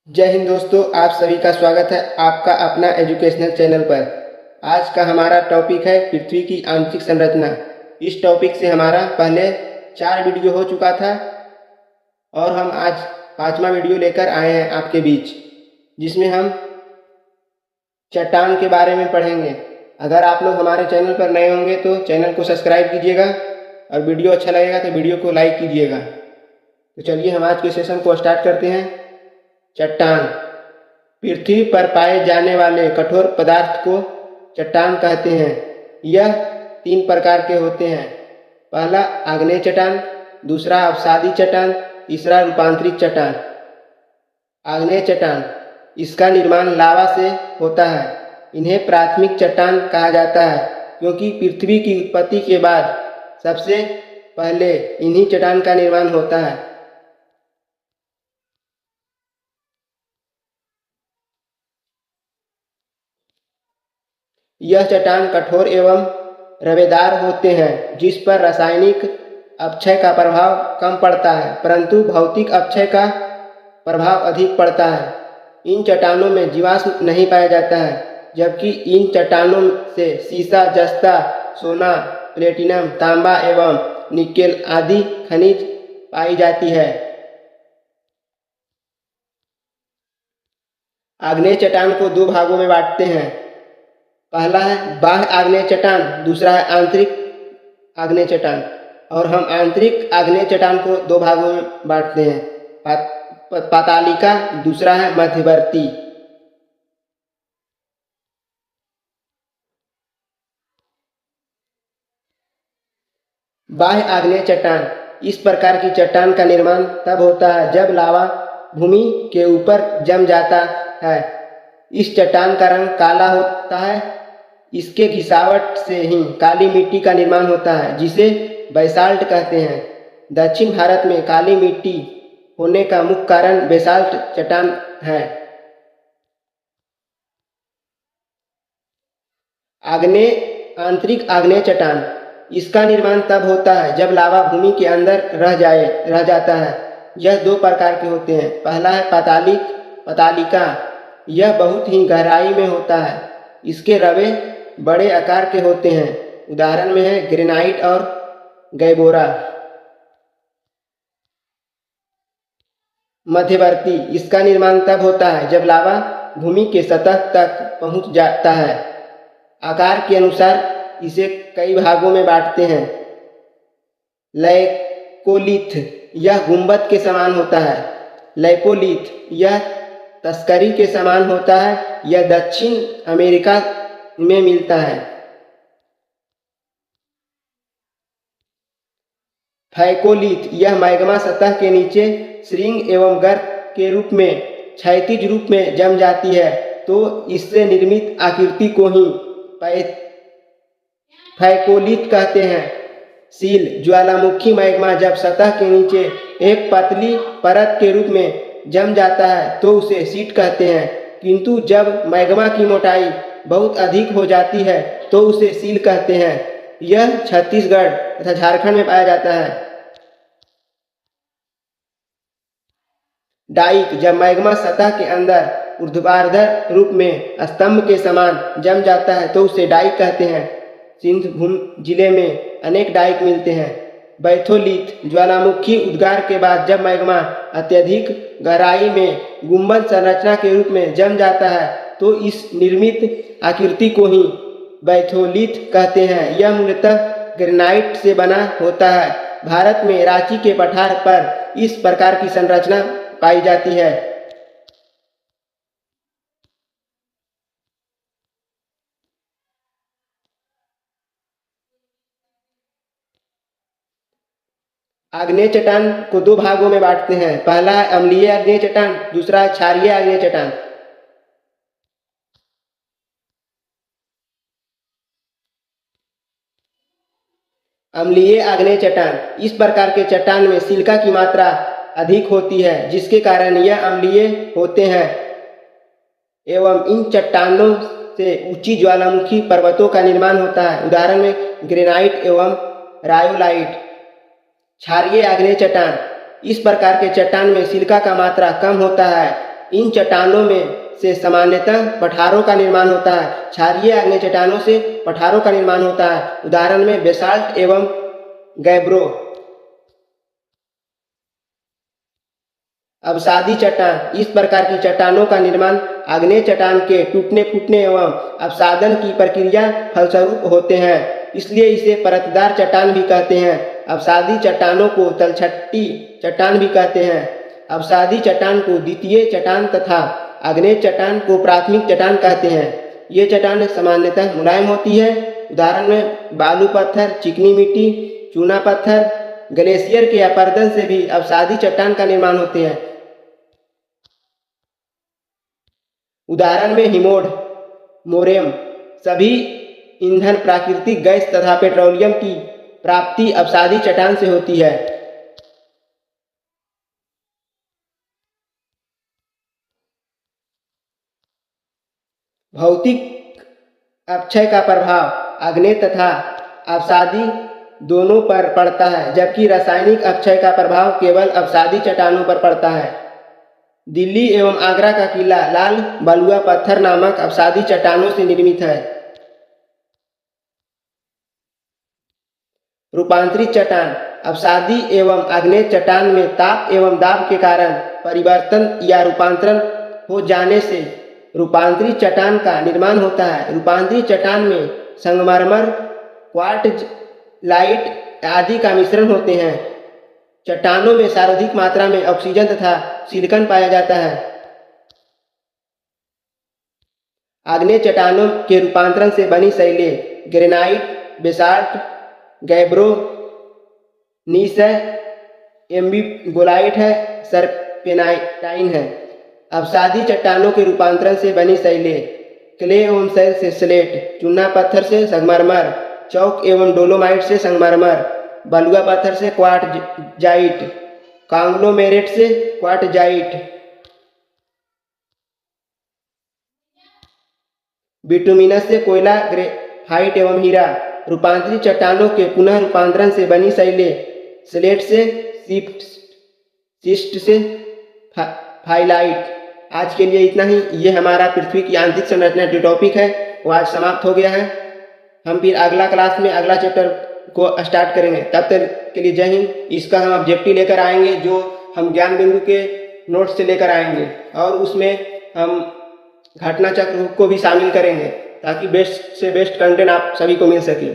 जय हिंद दोस्तों, आप सभी का स्वागत है आपका अपना एजुकेशनल चैनल पर। आज का हमारा टॉपिक है पृथ्वी की आंतरिक संरचना। इस टॉपिक से हमारा पहले 4 वीडियो हो चुका था और हम आज 5वां वीडियो लेकर आए हैं आपके बीच, जिसमें हम चट्टान के बारे में पढ़ेंगे। अगर आप लोग हमारे चैनल पर नए होंगे तो चैनल को सब्सक्राइब कीजिएगा और वीडियो अच्छा लगेगा तो वीडियो को लाइक कीजिएगा। तो चलिए हम आज के सेशन को स्टार्ट करते हैं। चट्टान पृथ्वी पर पाए जाने वाले कठोर पदार्थ को चट्टान कहते हैं। यह 3 प्रकार के होते हैं। पहला आग्नेय चट्टान, दूसरा अवसादी चट्टान, तीसरा रूपांतरित चट्टान। आग्नेय चट्टान, इसका निर्माण लावा से होता है। इन्हें प्राथमिक चट्टान कहा जाता है क्योंकि पृथ्वी की उत्पत्ति के बाद सबसे पहले इन्हीं चट्टान का निर्माण होता है। यह चट्टान कठोर एवं रवेदार होते हैं, जिस पर रासायनिक अपक्षय का प्रभाव कम पड़ता है, परंतु भौतिक अपक्षय का प्रभाव अधिक पड़ता है। इन चट्टानों में जीवाश्म नहीं पाया जाता है, जबकि इन चट्टानों से सीसा, जस्ता, सोना, प्लेटिनम, तांबा एवं निकेल आदि खनिज पाई जाती है। आग्नेय चट्टान को 2 भागों में बांटते हैं। पहला है बाह्य आग्नेय चट्टान, दूसरा है आंतरिक आग्नेय चट्टान। और हम आंतरिक आग्नेय चट्टान को 2 भागों में बांटते हैं, पातालिका, दूसरा है मध्यवर्ती। बाह्य आग्नेय चट्टान, इस प्रकार की चट्टान का निर्माण तब होता है जब लावा भूमि के ऊपर जम जाता है। इस चट्टान का रंग काला होता है। इसके घिसावट से ही काली मिट्टी का निर्माण होता है, जिसे बेसाल्ट कहते हैं। दक्षिण भारत में काली मिट्टी होने का मुख्य कारण बेसाल्ट चट्टान है। आंतरिक आग्नेय चट्टान, इसका निर्माण तब होता है जब लावा भूमि के अंदर रह जाता है। यह 2 प्रकार के होते हैं। पहला है पातालिका, यह बहुत ही गहराई में होता है। इसके रवे बड़े आकार के होते हैं। उदाहरण में है ग्रेनाइट और गैबोरा। मध्यवर्ती, इसका निर्माण तब होता है जब लावा भूमि के सतह तक पहुंच जाता है। आकार के अनुसार इसे कई भागों में बांटते हैं। लैकोलिथ, यह गुंबद के समान होता है। लैपोलिथ, यह तस्करी के समान होता है। यह दक्षिण अमेरिका में मिलता है। फैकोलिथ, यह मैग्मा सतह के नीचे श्रृंग एवं गर्त के रूप में क्षैतिज रूप में जम जाती है, तो इससे निर्मित आकृति को ही फैकोलिथ कहते हैं। सील, ज्वालामुखी मैग्मा जब सतह के नीचे एक पतली परत के रूप में जम जाता है तो उसे शीट कहते हैं, किंतु जब मैग्मा की मोटाई बहुत अधिक हो जाती है तो उसे सील कहते हैं। यह छत्तीसगढ़ तथा झारखंड में पाया जाता है। डाइक, जब मैग्मा सतह के अंदर ऊर्ध्वाधर रूप में स्तंभ के समान जम जाता है तो उसे डाइक कहते हैं। सिंधभूम जिले में अनेक डाइक मिलते हैं। बैथोलिथ, ज्वालामुखी उद्गार के बाद जब मैग्मा अत्यधिक गहराई में गुंबद संरचना के रूप में जम जाता है तो इस निर्मित आकृति को ही बैथोलिथ कहते हैं। यह मूलतः ग्रेनाइट से बना होता है। भारत में रांची के पठार पर इस प्रकार की संरचना पाई जाती है। आग्नेय चट्टान को 2 भागों में बांटते हैं। पहला है अम्लीय आग्नेय चट्टान, दूसरा है क्षारीय आग्नेय चट्टान। अम्लीय आग्नेय चट्टान, इस प्रकार के चट्टान में सिलिका की मात्रा अधिक होती है, जिसके कारण यह अम्लीय होते हैं एवं इन चट्टानों से ऊंची ज्वालामुखी पर्वतों का निर्माण होता है। उदाहरण में ग्रेनाइट एवं रायोलाइट। क्षारीय आग्नेय चट्टान, इस प्रकार के चट्टान में सिलिका का मात्रा कम होता है इन चट्टानों में से सामान्यतः पठारों का निर्माण होता है। क्षारीय आग्नेय चट्टानों से पठारों का निर्माण होता है। उदाहरण में बेसाल्ट एवं गैब्रो। अवसादी चट्टान, इस प्रकार की चट्टानों का निर्माण आग्नेय चट्टान के टूटने फूटने एवं अवसादन की प्रक्रिया फलस्वरूप होते हैं, इसलिए इसे परतदार चट्टान भी कहते हैं। अवसादी चट्टानों को तलछटी चट्टान भी कहते हैं। अवसादी चट्टान को द्वितीय चट्टान तथा आग्नेय चट्टान को प्राथमिक चट्टान कहते हैं। ये चट्टान सामान्यतः मुलायम होती है। उदाहरण में बालू पत्थर, चिकनी मिट्टी, चूना पत्थर, ग्लेशियर के अपरदन से भी अवसादी चट्टान का निर्माण होते हैं। उदाहरण में हिमोड, मोरेम। सभी ईंधन प्राकृतिक गैस तथा पेट्रोलियम की प्राप्ति अवसादी चट्टान से होती है। भौतिक अपक्षय का प्रभाव आग्नेय तथा अवसादी दोनों पर पड़ता है, जबकि रासायनिक अपक्षय का प्रभाव केवल अवसादी चट्टानों पर पड़ता है। दिल्ली एवं आगरा का किला लाल बलुआ पत्थर नामक अवसादी चट्टानों से निर्मित है। रूपांतरित चट्टान, अवसादी एवं आग्नेय चट्टान में ताप एवं दाब के कारण परिवर्तन या रूपांतरण हो जाने से रूपांतरित चट्टान का निर्माण होता है। रूपांतरित चट्टान में संगमरमर, क्वार्ट्ज आदि का मिश्रण होते हैं। चट्टानों में सर्वाधिक मात्रा में ऑक्सीजन तथा सिलिकॉन पाया जाता है। आग्नेय चट्टानों के रूपांतरण से बनी शैलें ग्रेनाइट, बेसाल्ट, गैब्रो, नीस है, एम्बीगोलाइट है, सरपेनाइटाइन है। अवसादी चट्टानों के रूपांतरण से बनी शैलें क्ले एवं शैल से स्लेट, चूना पत्थर से संगमरमर, चौक एवं डोलोमाइट से संगमरमर, बलुआ पत्थर से क्वार्टजाइट, कांग्लोमेरेट से क्वार्टजाइट, बिटुमिनस से कोयला, ग्रेफाइट एवं हीरा। रूपांतरित चट्टानों के पुनः रूपांतरण से बनी शैलें स्लेट से शिस्ट से फाइलाइट। आज के लिए इतना ही। ये हमारा पृथ्वी की आंतरिक संरचना जो टॉपिक है वो आज समाप्त हो गया है। हम फिर अगला क्लास में अगला चैप्टर को स्टार्ट करेंगे। तब तक के लिए जय हिंद। इसका हम ऑब्जेक्टिव लेकर आएंगे जो हम ज्ञान बिंदु के नोट्स से लेकर आएंगे और उसमें हम घटना चक्र को भी शामिल करेंगे ताकि बेस्ट से बेस्ट कंटेंट आप सभी को मिल सके।